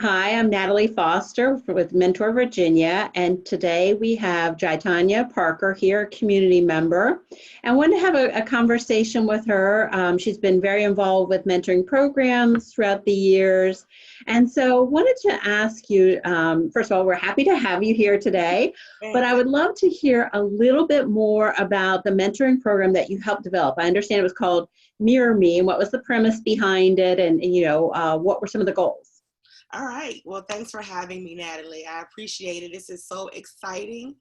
Hi, I'm Natalie Foster with Mentor Virginia, and today we have GiTonya Parker here, a community member. I wanted to have a conversation with her. She's been very involved with mentoring programs throughout the years, and so wanted to ask you, first of all, we're happy to have you here today, but Thanks. I would love to hear a little bit more about the mentoring program that you helped develop. I understand it was called Mirror Me, and what was the premise behind it, and what were some of the goals? All right. Well, thanks for having me, Natalie. I appreciate it. This is so exciting.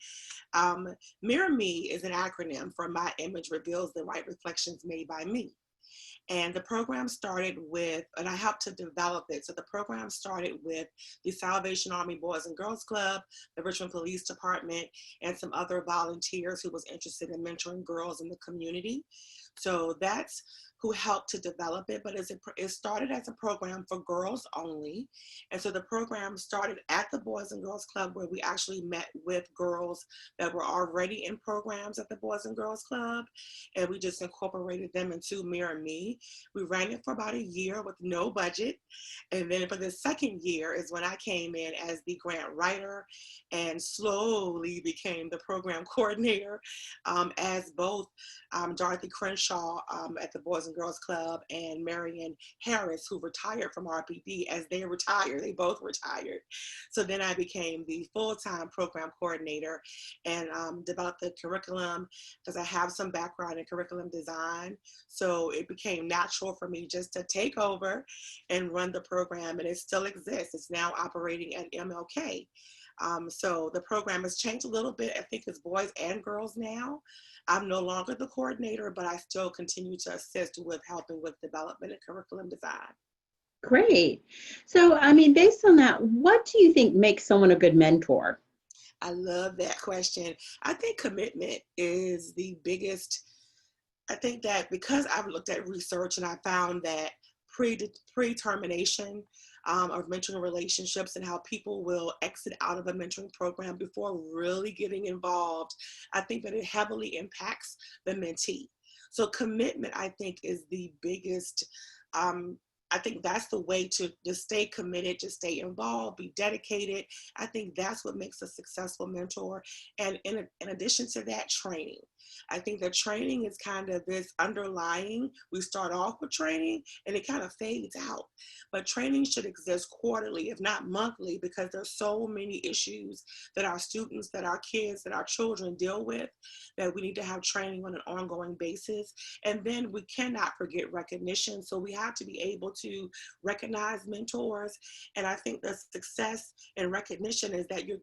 Um, Mirror Me is an acronym for My Image Reveals the Right Reflections Made by Me. And the program started with, and I helped to develop it. So the program started with the Salvation Army Boys and Girls Club, the Richmond Police Department, and some other volunteers who was interested in mentoring girls in the community. So that's who helped to develop it, but it started as a program for girls only. And so the program started at the Boys and Girls Club, where we actually met with girls that were already in programs at the Boys and Girls Club, and we just incorporated them into Mirror Me. We ran it for about a year with no budget. And then for the second year is when I came in as the grant writer and slowly became the program coordinator, as both Dorothy Crenshaw at the Boys and Girls Club and Marion Harris, who retired from RPD, as they retired, they both retired. So then I became the full-time program coordinator and developed the curriculum because I have some background in curriculum design. So it became natural for me just to take over and run the program, and it still exists. It's now operating at MLK. So the program has changed a little bit. I think it's boys and girls now. I'm no longer the coordinator, but I still continue to assist with helping with development and curriculum design. Great. So, I mean, based on that, what do you think makes someone a good mentor? I love that question. I think commitment is the biggest. I think that because I've looked at research and I found that pre-termination of mentoring relationships and how people will exit out of a mentoring program before really getting involved, I think that it heavily impacts the mentee. So commitment, I think, is the biggest. Um, I think that's the way to stay committed, to stay involved, be dedicated. I think that's what makes a successful mentor. And in addition to that, training. I think that training is kind of this underlying, we start off with training and it kind of fades out. But training should exist quarterly, if not monthly, because there's so many issues that our students, that our kids, that our children deal with, that we need to have training on an ongoing basis. And then we cannot forget recognition. So we have to be able to recognize mentors. And I think the success and recognition is that you're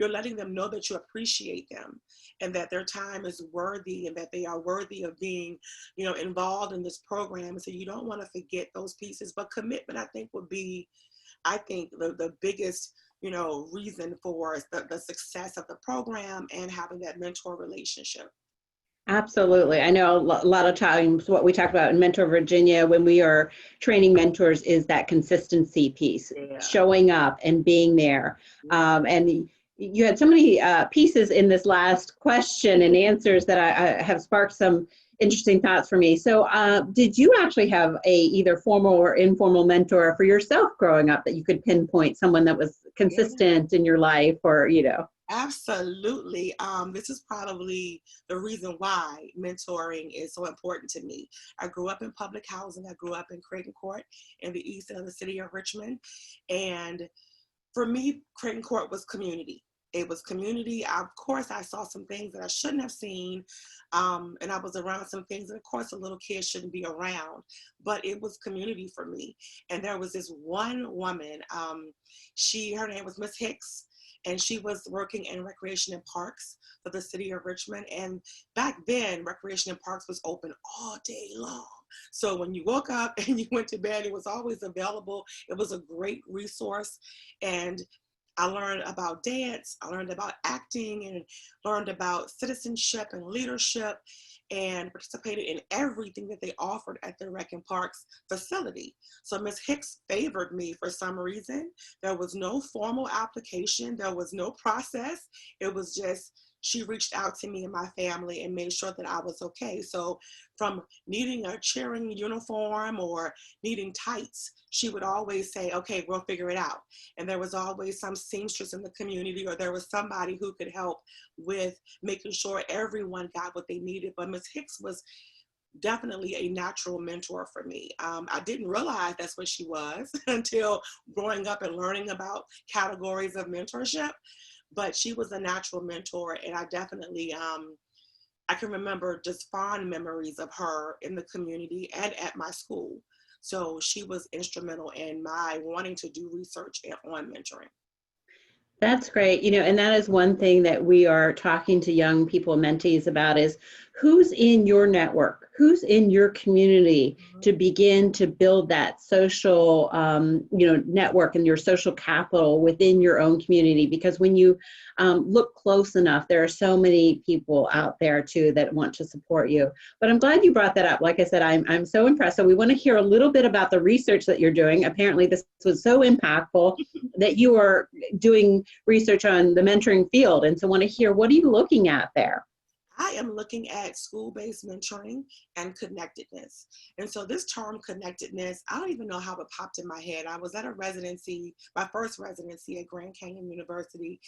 letting them know that you appreciate them and that their time is worthy and that they are worthy of being, involved in this program. So you don't want to forget those pieces. But commitment, I think, would be, the biggest, reason for the success of the program and having that mentor relationship. Absolutely. I know a lot of times what we talk about in Mentor Virginia when we are training mentors is that consistency piece, Yeah. showing up and being there. And you had so many pieces in this last question and answers that I have sparked some interesting thoughts for me. So did you actually have a either formal or informal mentor for yourself growing up that you could pinpoint someone that was Yeah. consistent in your life or? Absolutely. This is probably the reason why mentoring is so important to me. I grew up in public housing. I grew up in Creighton Court in the east end of the city of Richmond. And for me, Creighton Court was community. It was community. Of course, I saw some things that I shouldn't have seen. And I was around some things that, of course, a little kid shouldn't be around. But it was community for me. And there was this one woman, her name was Miss Hicks, and she was working in recreation and parks for the city of Richmond. And back then, recreation and parks was open all day long. So when you woke up and you went to bed, it was always available. It was a great resource. And I learned about dance, I learned about acting, and learned about citizenship and leadership, and participated in everything that they offered at the Rec and Parks facility. So Ms. Hicks favored me for some reason. There was no formal application. There was no process. It was just she reached out to me and my family and made sure that I was okay. So from needing a cheering uniform or needing tights, she would always say, okay, we'll figure it out. And there was always some seamstress in the community, or there was somebody who could help with making sure everyone got what they needed. But Ms. Hicks was definitely a natural mentor for me. I didn't realize that's what she was until growing up and learning about categories of mentorship, but she was a natural mentor. And I definitely, I can remember just fond memories of her in the community and at my school. So she was instrumental in my wanting to do research on mentoring. That's great. And that is one thing that we are talking to young people, mentees about is who's in your network, who's in your community to begin to build that social, network and your social capital within your own community. Because when you look close enough, there are so many people out there too that want to support you. But I'm glad you brought that up. Like I said, I'm so impressed. So we want to hear a little bit about the research that you're doing. Apparently this was so impactful that you are doing research on the mentoring field. And so I want to hear, what are you looking at there? I am looking at school-based mentoring and connectedness. And so this term connectedness, I don't even know how it popped in my head. I was at a residency, my first residency at Grand Canyon University,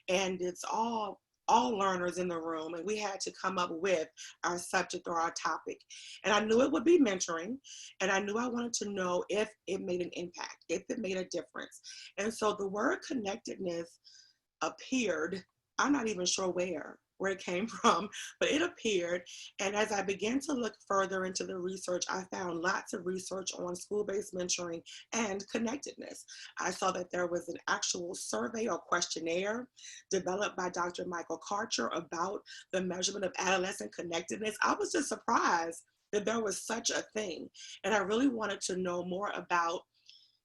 and it's all learners in the room, and we had to come up with our subject or our topic. And I knew it would be mentoring, and I knew I wanted to know if it made an impact, if it made a difference. And so the word connectedness appeared, I'm not even sure where it came from, but it appeared. And as I began to look further into the research, I found lots of research on school-based mentoring and connectedness. I saw that there was an actual survey or questionnaire developed by Dr. Michael Karcher about the measurement of adolescent connectedness. I was just surprised that there was such a thing. And I really wanted to know more about,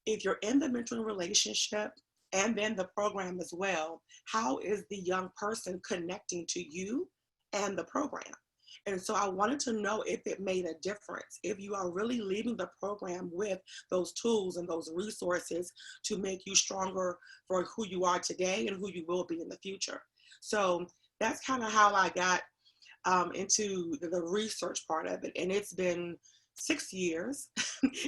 if you're in the mentoring relationship, and then the program as well, how is the young person connecting to you and the program? And so I wanted to know if it made a difference, if you are really leaving the program with those tools and those resources to make you stronger for who you are today and who you will be in the future. So that's kind of how I got into the research part of it. And it's been 6 years.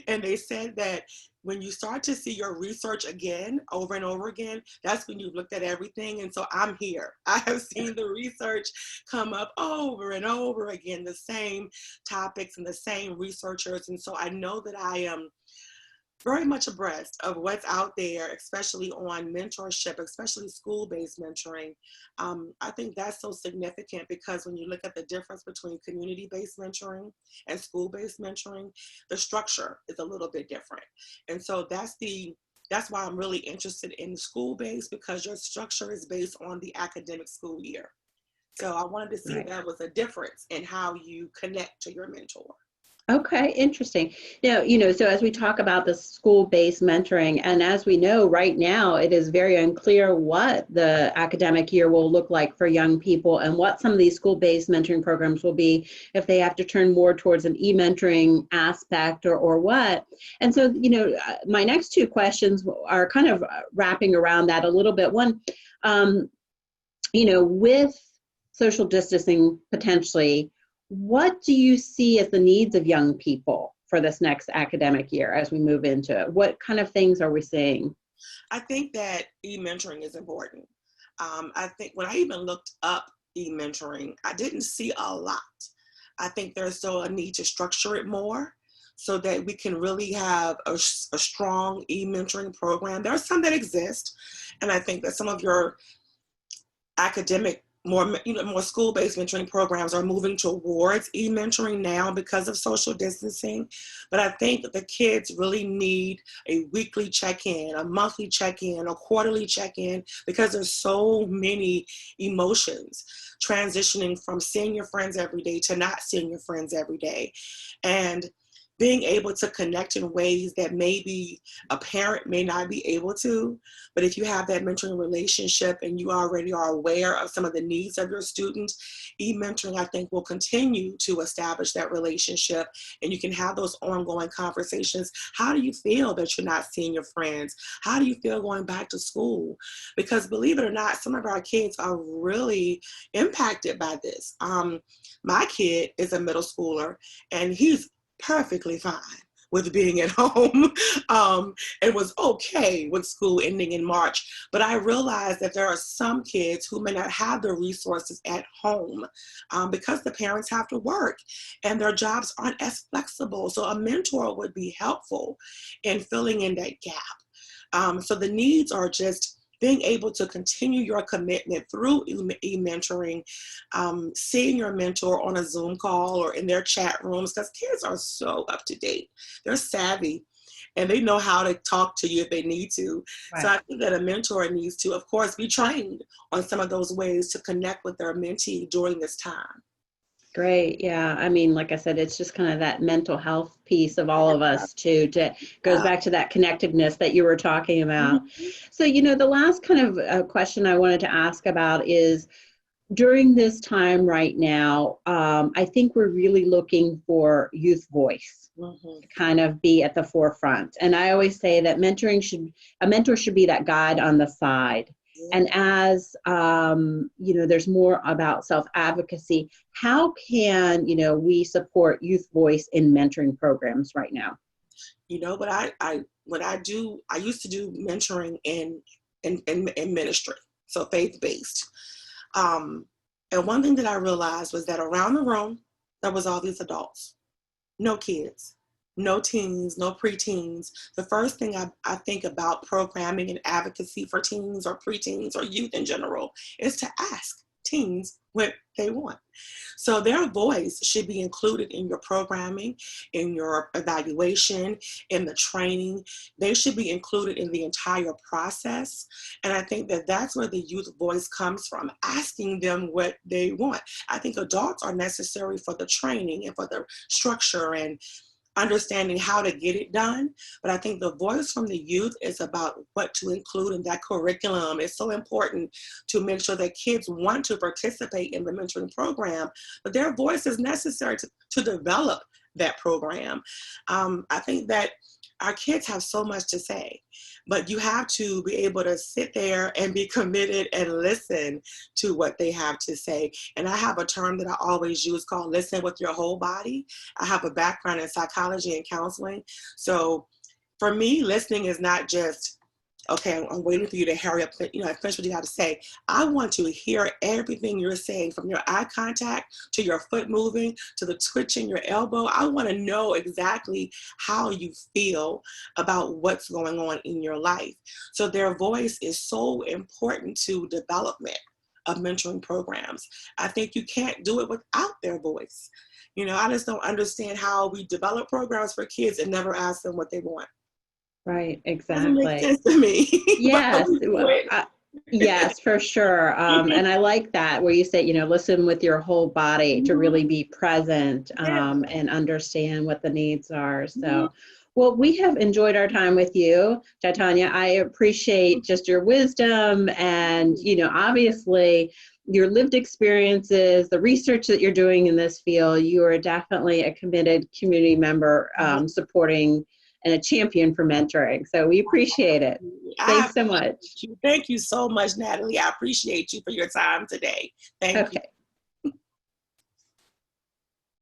And they said that when you start to see your research again, over and over again, that's when you've looked at everything. And so I'm here. I have seen the research come up over and over again, the same topics and the same researchers. And so I know that I am very much abreast of what's out there, especially on mentorship, especially school-based mentoring. I think that's so significant because when you look at the difference between community-based mentoring and school-based mentoring, the structure is a little bit different. And so that's why I'm really interested in school-based, because your structure is based on the academic school year. So I wanted to see if there was a difference in how you connect to your mentor. Okay, interesting. Now, so as we talk about the school-based mentoring, and as we know right now, it is very unclear what the academic year will look like for young people and what some of these school-based mentoring programs will be, if they have to turn more towards an e-mentoring aspect or what. And so, my next two questions are kind of wrapping around that a little bit. One, with social distancing potentially, what do you see as the needs of young people for this next academic year as we move into it? What kind of things are we seeing? I think that e-mentoring is important. I think when I even looked up e-mentoring, I didn't see a lot. I think there's still a need to structure it more so that we can really have a strong e-mentoring program. There are some that exist, and I think that some of your academic, more school-based mentoring programs are moving towards e-mentoring now because of social distancing. But I think that the kids really need a weekly check-in, a monthly check-in, a quarterly check-in, because there's so many emotions transitioning from seeing your friends every day to not seeing your friends every day. And being able to connect in ways that maybe a parent may not be able to. But if you have that mentoring relationship and you already are aware of some of the needs of your students, e-mentoring, I think, will continue to establish that relationship, and you can have those ongoing conversations. How do you feel that you're not seeing your friends? How do you feel going back to school? Because believe it or not, some of our kids are really impacted by this. My kid is a middle schooler, and he's perfectly fine with being at home, and was okay with school ending in March. But I realized that there are some kids who may not have the resources at home because the parents have to work and their jobs aren't as flexible. So a mentor would be helpful in filling in that gap. So the needs are just being able to continue your commitment through e-mentoring, seeing your mentor on a Zoom call or in their chat rooms, because kids are so up to date. They're savvy and they know how to talk to you if they need to. Right. So I think that a mentor needs to, of course, be trained on some of those ways to connect with their mentee during this time. Great. Yeah. I mean, like I said, it's just kind of that mental health piece of all of us too, goes back to that connectedness that you were talking about. Mm-hmm. So, the last kind of question I wanted to ask about is, during this time right now, I think we're really looking for youth voice to kind of be at the forefront. And I always say that a mentor should be that guide on the side. And as, there's more about self-advocacy, how can, we support youth voice in mentoring programs right now? But I used to do mentoring in ministry, so faith-based. And one thing that I realized was that around the room, there was all these adults, no kids, no teens, no preteens. The first thing I think about programming and advocacy for teens or preteens or youth in general is to ask teens what they want. So their voice should be included in your programming, in your evaluation, in the training. They should be included in the entire process. And I think that that's where the youth voice comes from, asking them what they want. I think adults are necessary for the training and for the structure and understanding how to get it done. But I think the voice from the youth is about what to include in that curriculum. It's so important to make sure that kids want to participate in the mentoring program, but their voice is necessary to develop that program. I think that our kids have so much to say, but you have to be able to sit there and be committed and listen to what they have to say. And I have a term that I always use called listen with your whole body. I have a background in psychology and counseling. So for me, listening is not just, okay, I'm waiting for you to hurry up, finish what you got to say. I want to hear everything you're saying, from your eye contact to your foot moving to the twitch in your elbow. I want to know exactly how you feel about what's going on in your life. So their voice is so important to development of mentoring programs. I think you can't do it without their voice. I just don't understand how we develop programs for kids and never ask them what they want. Right, exactly. Doesn't make sense to me. Yes, yes, for sure. And I like that where you say, listen with your whole body to really be present and understand what the needs are. So, well, we have enjoyed our time with you, GiTonya. I appreciate just your wisdom and, obviously your lived experiences, the research that you're doing in this field. You are definitely a committed community member supporting and a champion for mentoring. So we appreciate it. Thanks so much. Thank you so much, Natalie. I appreciate you for your time today. Thank you.